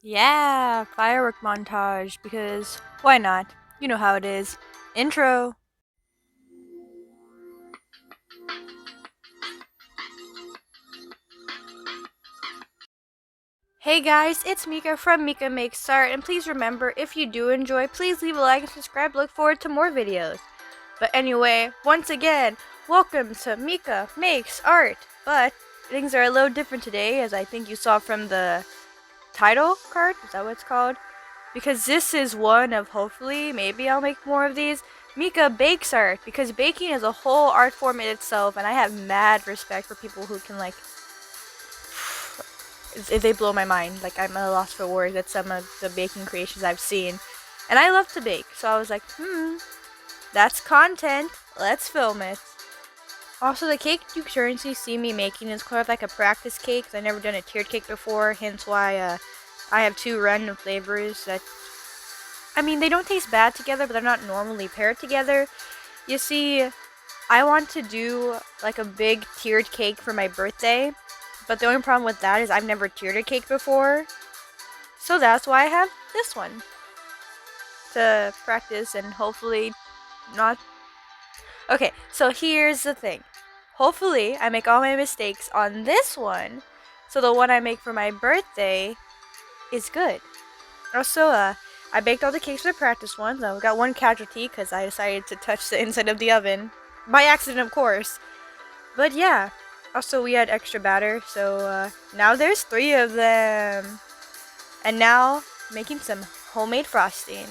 Yeah, firework montage, because why not? You know how it is. Intro. Hey guys, it's Mica from Mica Makes Art, and please remember, if you do enjoy, please leave a like and subscribe. Look forward to more videos. But anyway, once again, welcome to Mica Makes Art. But things are a little different today, as I think you saw from the title card. Is that what it's called? Because this is one of, hopefully, maybe I'll make more of these, Mica bakes art, because baking is a whole art form in itself, and I have mad respect for people who can, like, they blow my mind. Like, I'm at a loss for words at some of the baking creations I've seen. And I love to bake, so I was like, that's content, let's film it. Also, the cake you currently see me making is kind of like a practice cake, because I've never done a tiered cake before, hence why I have two random flavors that, I mean, they don't taste bad together, but they're not normally paired together. You see, I want to do like a big tiered cake for my birthday, but the only problem with that is I've never tiered a cake before. So that's why I have this one to practice and hopefully not. Okay, so here's the thing. Hopefully, I make all my mistakes on this one, so the one I make for my birthday is good. Also, I baked all the cakes for the practice ones. I got one casualty because I decided to touch the inside of the oven. By accident, of course. But yeah. Also, we had extra batter, so now there's 3 of them. And now, making some homemade frosting.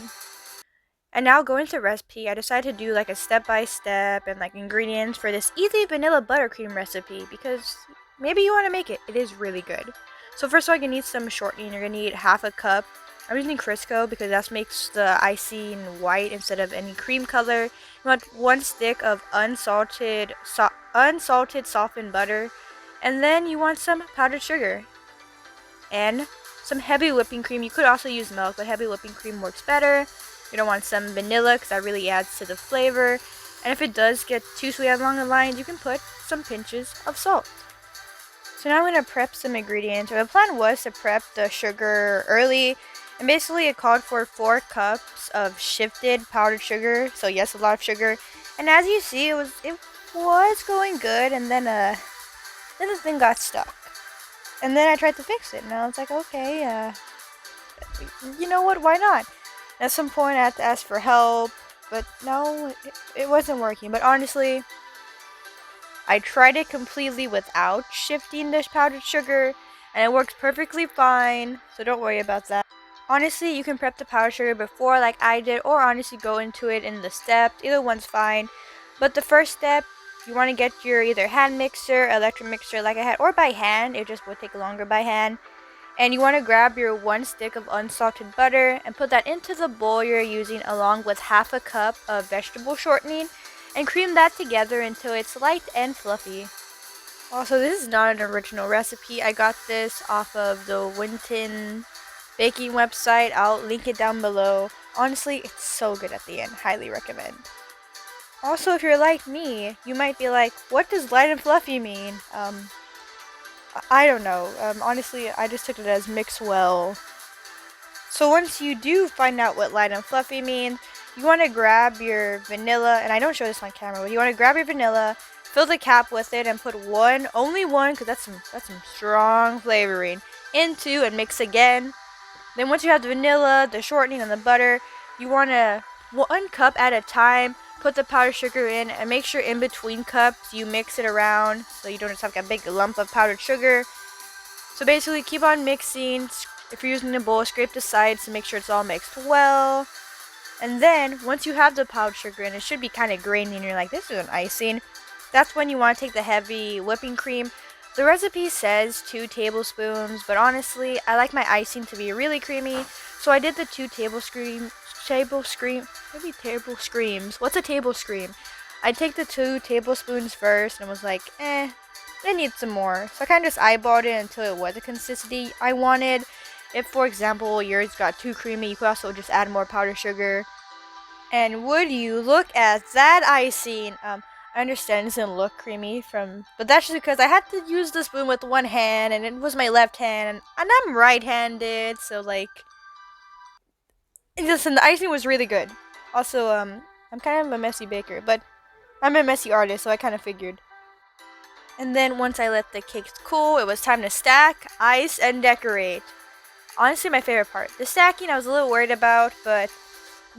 And now going to recipe, I decided to do like a step-by-step and like ingredients for this easy vanilla buttercream recipe because maybe you want to make it. It is really good. So first of all, you're going to need some shortening. You're going to need half a cup. I'm using Crisco because that makes the icing white instead of any cream color. You want 1 stick of unsalted softened butter. And then you want some powdered sugar. And some heavy whipping cream. You could also use milk, but heavy whipping cream works better. You don't want some vanilla because that really adds to the flavor. And if it does get too sweet along the lines, you can put some pinches of salt. So now I'm going to prep some ingredients. The plan was to prep the sugar early. And basically it called for 4 cups of shifted powdered sugar. So yes, a lot of sugar. And as you see, it was going good. And then the thing got stuck. And then I tried to fix it. And I was like, okay, you know what? Why not? At some point, I had to ask for help, but no, it wasn't working. But honestly, I tried it completely without shifting the powdered sugar, and it works perfectly fine, so don't worry about that. Honestly, you can prep the powdered sugar before like I did, or honestly go into it in the steps. Either one's fine. But the first step, you want to get your either hand mixer, electric mixer like I had, or by hand. It just would take longer by hand. And you want to grab your 1 stick of unsalted butter and put that into the bowl you're using along with half a cup of vegetable shortening and cream that together until it's light and fluffy. Also, this is not an original recipe. I got this off of the Winton baking website. I'll link it down below. Honestly, it's so good at the end. Highly recommend. Also, if you're like me, you might be like, what does light and fluffy mean? I don't know. Honestly, I just took it as mix well. So once you do find out what light and fluffy means, you want to grab your vanilla, and I don't show this on camera, but you want to grab your vanilla, fill the cap with it, and put only one, because that's some strong flavoring, into and mix again. Then once you have the vanilla, the shortening, and the butter, you want to 1 cup at a time. Put the powdered sugar in and make sure in between cups you mix it around so you don't just have like a big lump of powdered sugar. So basically keep on mixing. If you're using a bowl, scrape the sides to make sure it's all mixed well. And then once you have the powdered sugar in, it should be kind of grainy and you're like, this is an icing. That's when you want to take the heavy whipping cream. The recipe says 2 tablespoons, but honestly, I like my icing to be really creamy. So I did the 2 tablespoons. What's a tablespoon? I take the 2 tablespoons first and was like, I need some more. So I kind of just eyeballed it until it was the consistency I wanted. If, for example, yours got too creamy, you could also just add more powdered sugar. And would you look at that icing? I understand it doesn't look creamy but that's just because I had to use the spoon with one hand, and it was my left hand, and I'm right-handed, so like, listen, the icing was really good. Also, I'm kind of a messy baker, but I'm a messy artist, so I kind of figured. And then once I let the cakes cool, it was time to stack, ice, and decorate. Honestly, my favorite part. The stacking I was a little worried about, but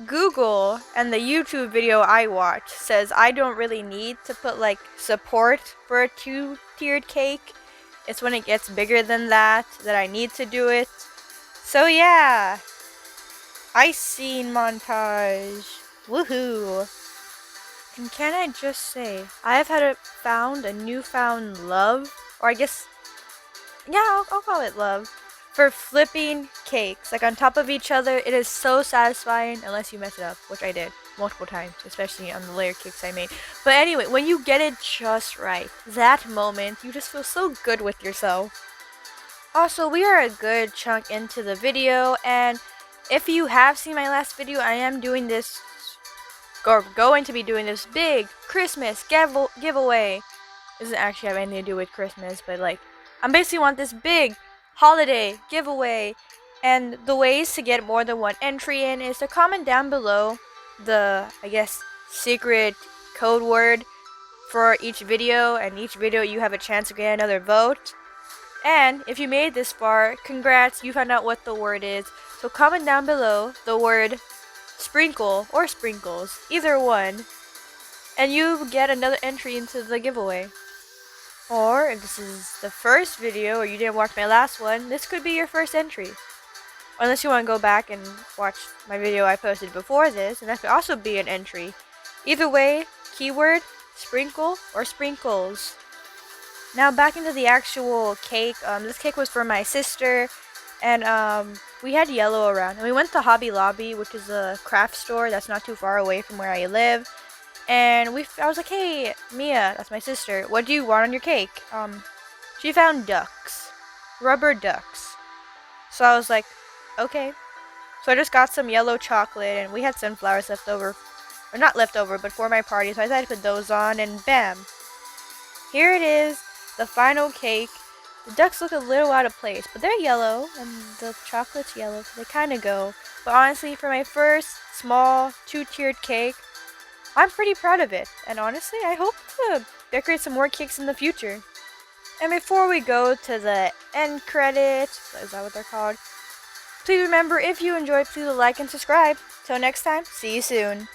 Google and the YouTube video I watched says I don't really need to put like support for a two-tiered cake. It's when it gets bigger than that I need to do it. So yeah, icing montage. Woohoo! And can I just say, I have found a newfound love, or I guess, yeah, I'll call it love, for flipping cakes, like on top of each other. It is so satisfying, unless you mess it up, which I did multiple times, especially on the layer cakes I made. But anyway, when you get it just right, that moment, you just feel so good with yourself. Also, we are a good chunk into the video, and if you have seen my last video, I am doing this, or going to be doing this big Christmas giveaway. It doesn't actually have anything to do with Christmas, but like, I basically want this big holiday giveaway, and the ways to get more than one entry in is to comment down below the, I guess, secret code word for each video, and each video you have a chance to get another vote. And if you made it this far, congrats, you found out what the word is. So comment down below the word sprinkle or sprinkles, either one, and you get another entry into the giveaway. Or if this is the first video or you didn't watch my last one, this could be your first entry. Unless you want to go back and watch my video I posted before this, and that could also be an entry. Either way, keyword, sprinkle or sprinkles. Now back into the actual cake. This cake was for my sister, and we had yellow around. And we went to Hobby Lobby, which is a craft store that's not too far away from where I live. And I was like, hey, Mia, that's my sister, what do you want on your cake? She found ducks. Rubber ducks. So I was like, okay. So I just got some yellow chocolate, and we had sunflowers left over. Or not left over, but for my party, so I decided to put those on, and bam. Here it is, the final cake. The ducks look a little out of place, but they're yellow, and the chocolate's yellow, so they kind of go. But honestly, for my first small two-tiered cake, I'm pretty proud of it, and honestly, I hope to decorate some more cakes in the future. And before we go to the end credits, is that what they're called? Please remember, if you enjoyed, please like and subscribe. Till next time, see you soon.